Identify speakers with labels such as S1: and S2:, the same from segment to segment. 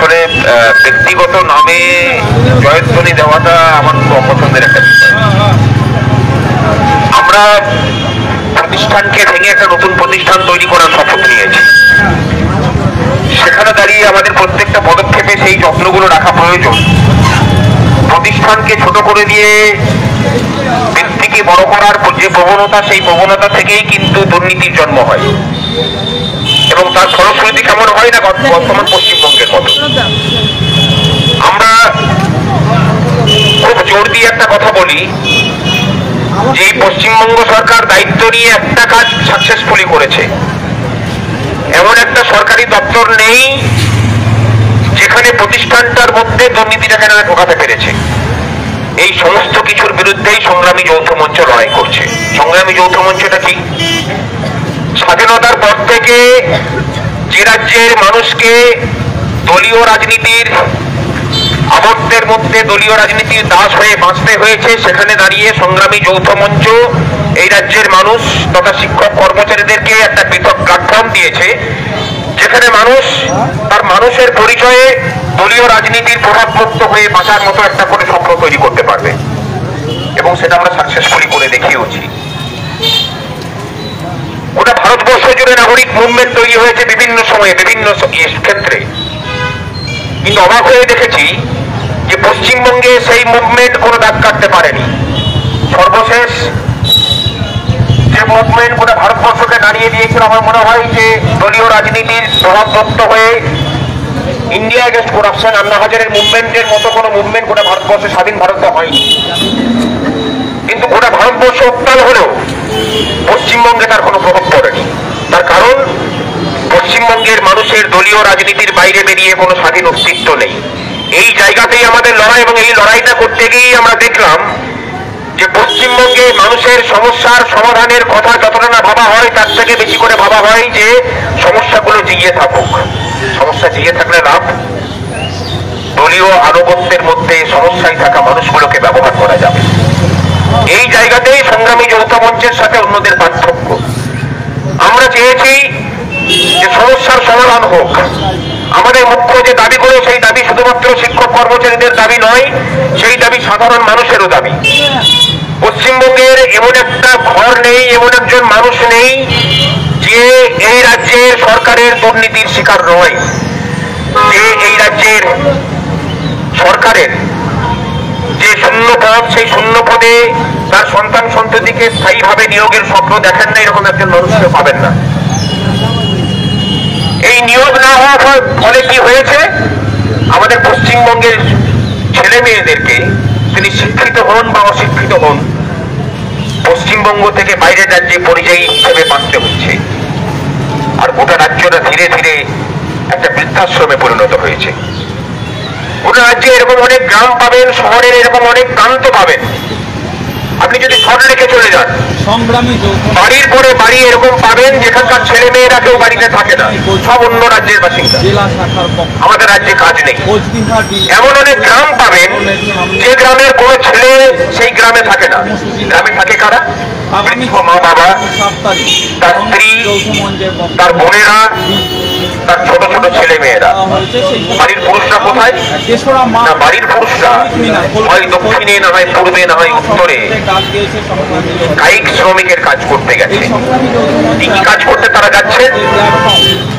S1: আসলে ব্যক্তিগত নামে জয়ধ্বনি দেওয়াটা আমার খুব অপছন্দের একটা বিষয়। আমরা প্রতিষ্ঠানকে ভেঙে একটা নতুন প্রতিষ্ঠান তৈরি করার শপথ নিয়েছি। সেখানে দাঁড়িয়ে আমাদের প্রত্যেকটা পদক্ষেপে সেই যত্নগুলো রাখা প্রয়োজন। প্রতিষ্ঠানকে ছোট করে দিয়ে ব্যক্তিকে বড় করার যে প্রবণতা, সেই প্রবণতা থেকেই কিন্তু দুর্নীতির জন্ম হয় এবং তার ফলশ্রুতি কেমন হয় না বর্তমান পশ্চিমবঙ্গের মতো। আমরা খুব জোর দিয়ে একটা কথা বলি যে এই পশ্চিমবঙ্গ সরকার দায়িত্ব নিয়ে একটা কাজ সাকসেসফুলি করেছে। এমন একটা সরকারি দপ্তর নেই যেখানে প্রতিষ্ঠানটার মধ্যে দুর্নীতিটাকে না ঢোকাতে পেরেছে। এই সমস্ত কিছুর বিরুদ্ধেই সংগ্রামী যৌথ মঞ্চ লড়াই করছে। সংগ্রামী যৌথ মঞ্চটা কি? স্বাধীনতার পর থেকে যে রাজ্যের মানুষকে দলীয় রাজনীতির আবদ্ধের মধ্যে, দলীয় রাজনীতির দাস হয়ে বাঁচতে হয়েছে, সেখানে দাঁড়িয়ে সংগ্রামী যৌথ মঞ্চ এই রাজ্যের মানুষ তথা শিক্ষক কর্মচারীদেরকে একটা পৃথক প্ল্যাটফর্ম দিয়েছে, যেখানে মানুষ তার মানুষের পরিচয়ে দলীয় রাজনীতির প্রভাবমুক্ত হয়ে বাঁচার মতো একটা করে স্বপ্ন তৈরি করতে পারবে এবং সেটা আমরা সাকসেসফুলি করে দেখিয়েছি। গোটা ভারতবর্ষ জুড়ে নাগরিক মুভমেন্ট তৈরি হয়েছে বিভিন্ন সময়ে, বিভিন্ন ক্ষেত্রে, কিন্তু অবাক হয়ে দেখেছি যে পশ্চিমবঙ্গে সেই মুভমেন্ট কোনো দাগ কাটতে পারেনি। সর্বশেষ যে মুভমেন্ট গোটা ভারতবর্ষকে দাঁড়িয়ে দিয়েছিল, আমার মনে হয় যে দলীয় রাজনীতির প্রভাবমুক্ত হয়ে ইন্ডিয়া এগেন্স্ট করাপশন, আন্না হাজারের মুভমেন্টের মতো কোনো মুভমেন্ট গোটা ভারতবর্ষে স্বাধীন ভারতে হয়নি। কিন্তু গোটা ভারতবর্ষ উত্তাল হলেও পশ্চিমবঙ্গে তার কোনো প্রভাব পড়েনি। তার কারণ পশ্চিমবঙ্গের মানুষের দলীয় রাজনীতির বাইরে বেরিয়ে কোনো স্বাধীন অস্তিত্ব নেই। এই জায়গাতেই আমাদের লড়াই, এবং এই লড়াইটা করতে গিয়েই আমরা দেখলাম যে পশ্চিমবঙ্গে মানুষের সমস্যার সমাধানের কথা যতটা না ভাবা হয়, তার থেকে বেশি করে ভাবা হয় যে সমস্যাগুলো জিইয়ে থাকুক। সমস্যা জিইয়ে থাকলে লাভ, দলীয় আনুগত্যের মধ্যে সমস্যায় থাকা মানুষগুলোকে ব্যবহার করা যাবে। এই জায়গাতেই সংগ্রামী যৌথ মঞ্চের সাথে অন্যদের পার্থক্য। আমরা চেয়েছি যে সমস্যার সমাধান হোক। আমাদের মুখ্য যে দাবিগুলো, সেই দাবি শুধুমাত্র শিক্ষক কর্মচারীদের দাবি নয়, সেই দাবি সাধারণ মানুষেরও দাবি। পশ্চিমবঙ্গের এমন একটা ঘর নেই, এমন একজন মানুষ নেই যে এই রাজ্যের সরকারের দুর্নীতির শিকার নয়, যে এই রাজ্যের সরকারের যে শূন্য পদ, সেই শূন্য পদে তার সন্তান সন্ততিকে স্থায়ীভাবে নিয়োগের স্বপ্ন দেখেন না, এরকম একজন মানুষকে পাবেন না। এই নিয়োগ না হওয়ার ফলে কি হয়েছে? আমাদের পশ্চিমবঙ্গের ছেলে মেয়েদেরকে, তিনি শিক্ষিত হন বা অশিক্ষিত হন, পশ্চিমবঙ্গ থেকে বাইরের রাজ্যে পরিযায়ী হিসেবে বাঁচতে হচ্ছে। আর গোটা রাজ্যটা ধীরে ধীরে একটা বৃদ্ধাশ্রমে পরিণত হয়েছে। গোটা রাজ্যে এরকম অনেক গ্রাম পাবেন, শহরের এরকম অনেক প্রান্ত পাবেন। আপনি যদি শহর রেখে চলে যান, বাড়ির পরে বাড়ি এরকম পাবেন যেখানকার ছেলে মেয়েরা কেউ বাড়িতে থাকে না, সব অন্য রাজ্যের বাসিন্দা। আমাদের রাজ্যে কাজ নেই। এমন অনেক গ্রাম পাবেন যে গ্রামের কোনো ছেলে সেই গ্রামে থাকে না। গ্রামে থাকে কারা? মা বাবা, তার স্ত্রী, তার বোনেরা, তার ছোট ছোট ছেলে মেয়েরা। বাড়ির পুরুষরা কোথায়? না, বাড়ির পুরুষরা হয় দক্ষিণে, না হয় পূর্বে, না হয় উত্তরে কায়িক শ্রমিকের কাজ করতে গেছে। কি কাজ করতে তারা যাচ্ছে?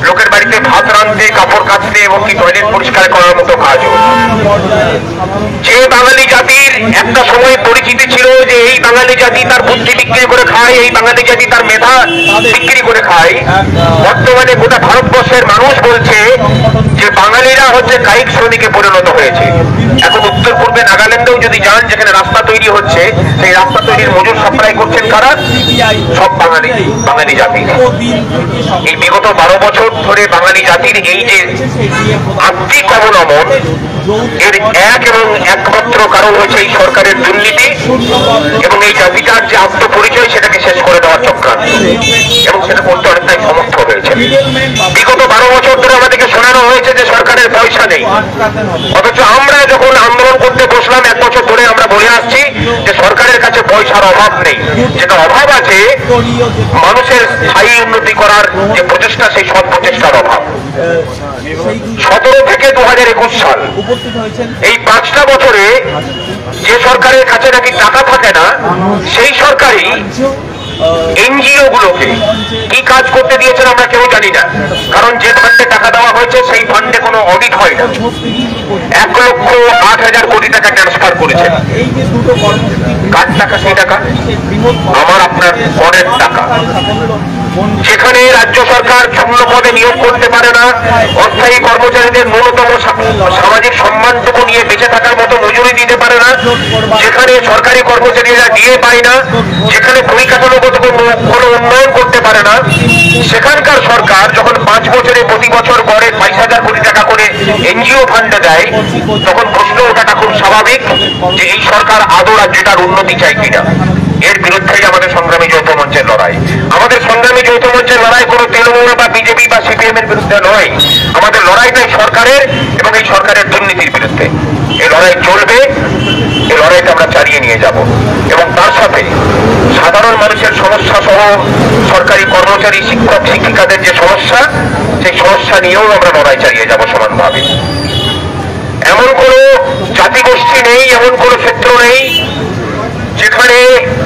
S1: লোকের বাড়িতে ভাত রাঁধতে, কাপড় কাচতে এবং কি টয়লেট পরিষ্কার করার মতো কাজ। যে বাঙালি জাতির একটা সময় পরিচিতি ছিল যে এই বাঙালি জাতি তার বুদ্ধি বিক্রি করে খায়, এই বাঙালি জাতি তার মেধা বিক্রি করে খায়, বর্তমানে গোটা ভারতবর্ষের মানুষ বলছে যে বাঙালিরা হচ্ছে কায়িক শ্রমিকে পরিণত হয়েছে। এখন উত্তর পূর্বে নাগাল্যান্ডেও যদি যান, যেখানে রাস্তা তৈরি হচ্ছে, সেই রাস্তা তৈরির মজুর সাপ্লাই করছেন কারা? সব বাঙালি জাতি। এই বিগত 12 বছর ধরে বাঙালি জাতির এই যে আত্মিক অবনমন, এর এক এবং একমাত্র কারণ হচ্ছে এই সরকারের দুর্নীতি এবং এই জাতিটার যে আত্মপরিচয়, সেটাকে শেষ করে দেওয়ার চক্রান্ত, এবং সেটা করতে অনেকটাই সমর্থ হয়েছে। বিগত 12 বছর ধরে আমাদেরকে শোনানো হয়েছে যে সরকারের পয়সা নেই, অথচ আমরা যখন আন্দোলন করতে বসলাম 1 বছর ধরে আমরা বলে আসছি যে সরকারের কাছে পয়সার অভাব নেই। যেটা অভাব আছে মানুষের স্থায়ী উন্নতি করার যে প্রচেষ্টা, সেই সব প্রচেষ্টার অভাব। 17 থেকে 2021 2021 সাল, এই 5টা বছরে যে সরকারের কাছে নাকি টাকা থাকে না, সেই সরকারই এনজিও গুলোকে কি কাজ করতে দিয়েছেন আমরা কেউ জানি না। কারণ যে ফান্ডে টাকা দেওয়া হয়েছে সেই ফান্ডে কোনো অডিট হয় না। 1,08,000 কোটি টাকা ট্রান্সফার করেছেন। কার টাকা? সেই টাকা আমার আপনার করের টাকা। যেখানে রাজ্য সরকার শূন্য পদে নিয়োগ করতে পারে না, অস্থায়ী কর্মচারীদের ন্যূনতম সামাজিক সম্মানটুকু নিয়ে বেঁচে থাকার মতো মজুরি দিতে পারে না, যেখানে সরকারি কর্মচারীরা দিয়ে পায় না, যেখানে পরিকাঠামোগত কোনো উন্নয়ন করতে পারে না, সেখানকার সরকার যখন 5 বছরে প্রতি বছর গড়ে 22,000 কোটি টাকা করে এনজিও ফান্ডে দেয়, তখন প্রশ্ন ওঠাটা খুব স্বাভাবিক যে এই সরকার আদৌ রাজ্যটার উন্নতি চায় কিনা। এর বিরুদ্ধেই আমাদের সংগ্রামী যৌথ মঞ্চের লড়াই। আমাদের সংগ্রামী যৌথ মঞ্চের লড়াই কোনো তৃণমূল বা বিজেপি বা সিপিএম এর বিরুদ্ধে নয়। আমাদের লড়াইটাই সরকারের এবং এই সরকারের দুর্নীতির বিরুদ্ধে। এই লড়াই চলবে, এই লড়াইটা আমরা চালিয়ে নিয়ে যাব এবং তার সাথে সাধারণ মানুষের সমস্যা সহ সরকারি কর্মচারী, শিক্ষক, শিক্ষিকাদের যে সমস্যা, সেই সমস্যা নিয়েও আমরা লড়াই চালিয়ে যাব সমানভাবে। এমন কোন জাতিগোষ্ঠী নেই, এমন কোন ক্ষেত্র নেই যেখানে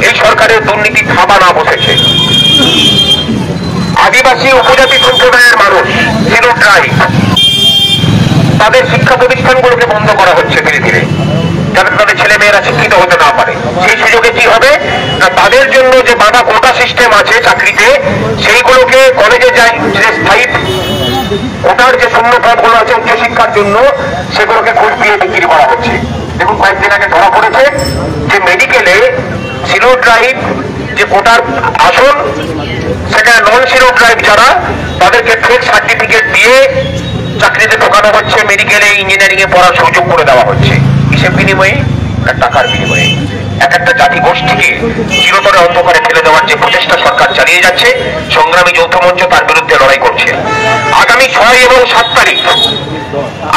S1: এই সরকারের দুর্নীতি থাবা না বসেছে। আদিবাসী উপজাতি সম্প্রদায়ের মানুষ, জিরো ট্রাইব, তাদের শিক্ষা প্রতিষ্ঠানগুলোকে বন্ধ করা হচ্ছে ধীরে ধীরে, যাতে তাদের ছেলে মেয়েরা শিক্ষিত হতে না পারে। সেই সুযোগে কি হবে না, তাদের জন্য যে বাঁধা কোটা সিস্টেম আছে চাকরিতে, সেইগুলোকে কলেজে যায় যে স্থায়ী কোটার যে শূন্য পদগুলো আছে উচ্চশিক্ষার জন্য, সেগুলোকে ঘুষ দিয়ে বিক্রি করা হচ্ছে। দেখুন, কয়েকদিন আগে ধরা পড়েছে যে মেডিকেলে জিরো ট্রাইব যে কোটার আসন, সেখানে নন জিরো ট্রাইব যারা, তাদেরকে ফেক সার্টিফিকেট দিয়ে চাকরিতে ঢোকানো হচ্ছে, মেডিকেলে ইঞ্জিনিয়ারিং এ পড়ার সুযোগ করে দেওয়া হচ্ছে। কিসের বিনিময়ে? টাকার বিনিময়ে। এক একটা জাতি গোষ্ঠীকে চিরতরে অন্ধকারে ফেলে দেওয়ার যে প্রচেষ্টা সরকার চালিয়ে যাচ্ছে, সংগ্রামী যৌথ মঞ্চ তার বিরুদ্ধে লড়াই করছে। আগামী 6 এবং 7 তারিখ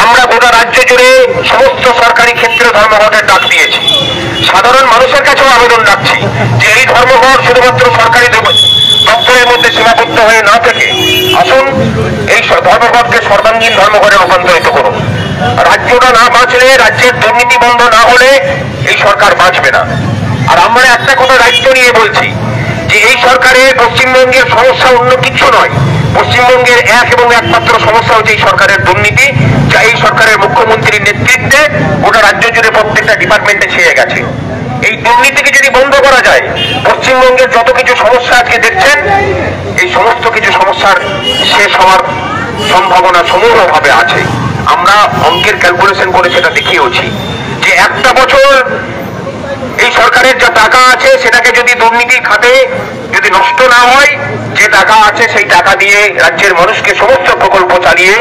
S1: আমরা গোটা রাজ্য জুড়ে সমস্ত সরকারি ক্ষেত্রে ধর্মঘটের ডাক দিয়েছি। সাধারণ মানুষের কাছেও আবেদন রাখছি যে এই ধর্মঘট শুধুমাত্র সরকারি দপ্তরের মধ্যে সীমাবদ্ধ হয়ে না থেকে আসুন এই ধর্মঘটকে সর্বাঙ্গীন ধর্মঘটে রূপান্তরিত করুন। রাজ্যটা না বাঁচলে, রাজ্যের দুর্নীতি বন্ধ না হলে এই সরকার বাঁচবে না। আর আমরা একটা কথা দায়িত্ব নিয়ে বলছি যে এই সরকারের পশ্চিমবঙ্গের সমস্যা অন্য কিছু নয়। পশ্চিমবঙ্গের এক এবং একমাত্র সমস্যা হচ্ছে এই সরকারের দুর্নীতি, যা এই সরকারের মুখ্যমন্ত্রীর নেতৃত্বে গোটা রাজ্য জুড়ে প্রত্যেকটা ডিপার্টমেন্টে ছেয়ে গেছে। এই দুর্নীতিকে যদি বন্ধ করা যায়, পশ্চিমবঙ্গের যত কিছু সমস্যা আজকে দেখছেন, এই সমস্ত কিছু সমস্যার শেষ হওয়ার সম্ভাবনা সমূহভাবে আছে। আমরা অঙ্কের ক্যালকুলেশন করে সেটা দেখিয়েছি যে একটা বছর এই সরকারের যা টাকা আছে সেটাকে যদি দুর্নীতির খাতে যদি নষ্ট না হয়, যে টাকা আছে সেই টাকা দিয়ে রাজ্যের মানুষকে সমস্ত প্রকল্প চালিয়ে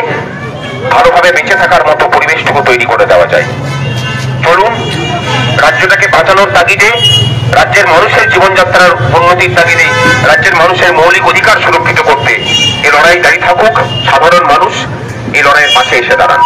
S1: ভালোভাবে বেঁচে থাকার মতো পরিবেশটুকু তৈরি করে দেওয়া যায়। চলুন রাজ্যটাকে বাঁচানোর তাগিদে, রাজ্যের মানুষের জীবনযাত্রার উন্নতির তাগিদে, রাজ্যের মানুষের মৌলিক অধিকার সুরক্ষিত করতে এই লড়াই জারি থাকুক। সাধারণ মানুষ এই লড়াইয়ের পাশে এসে দাঁড়ান।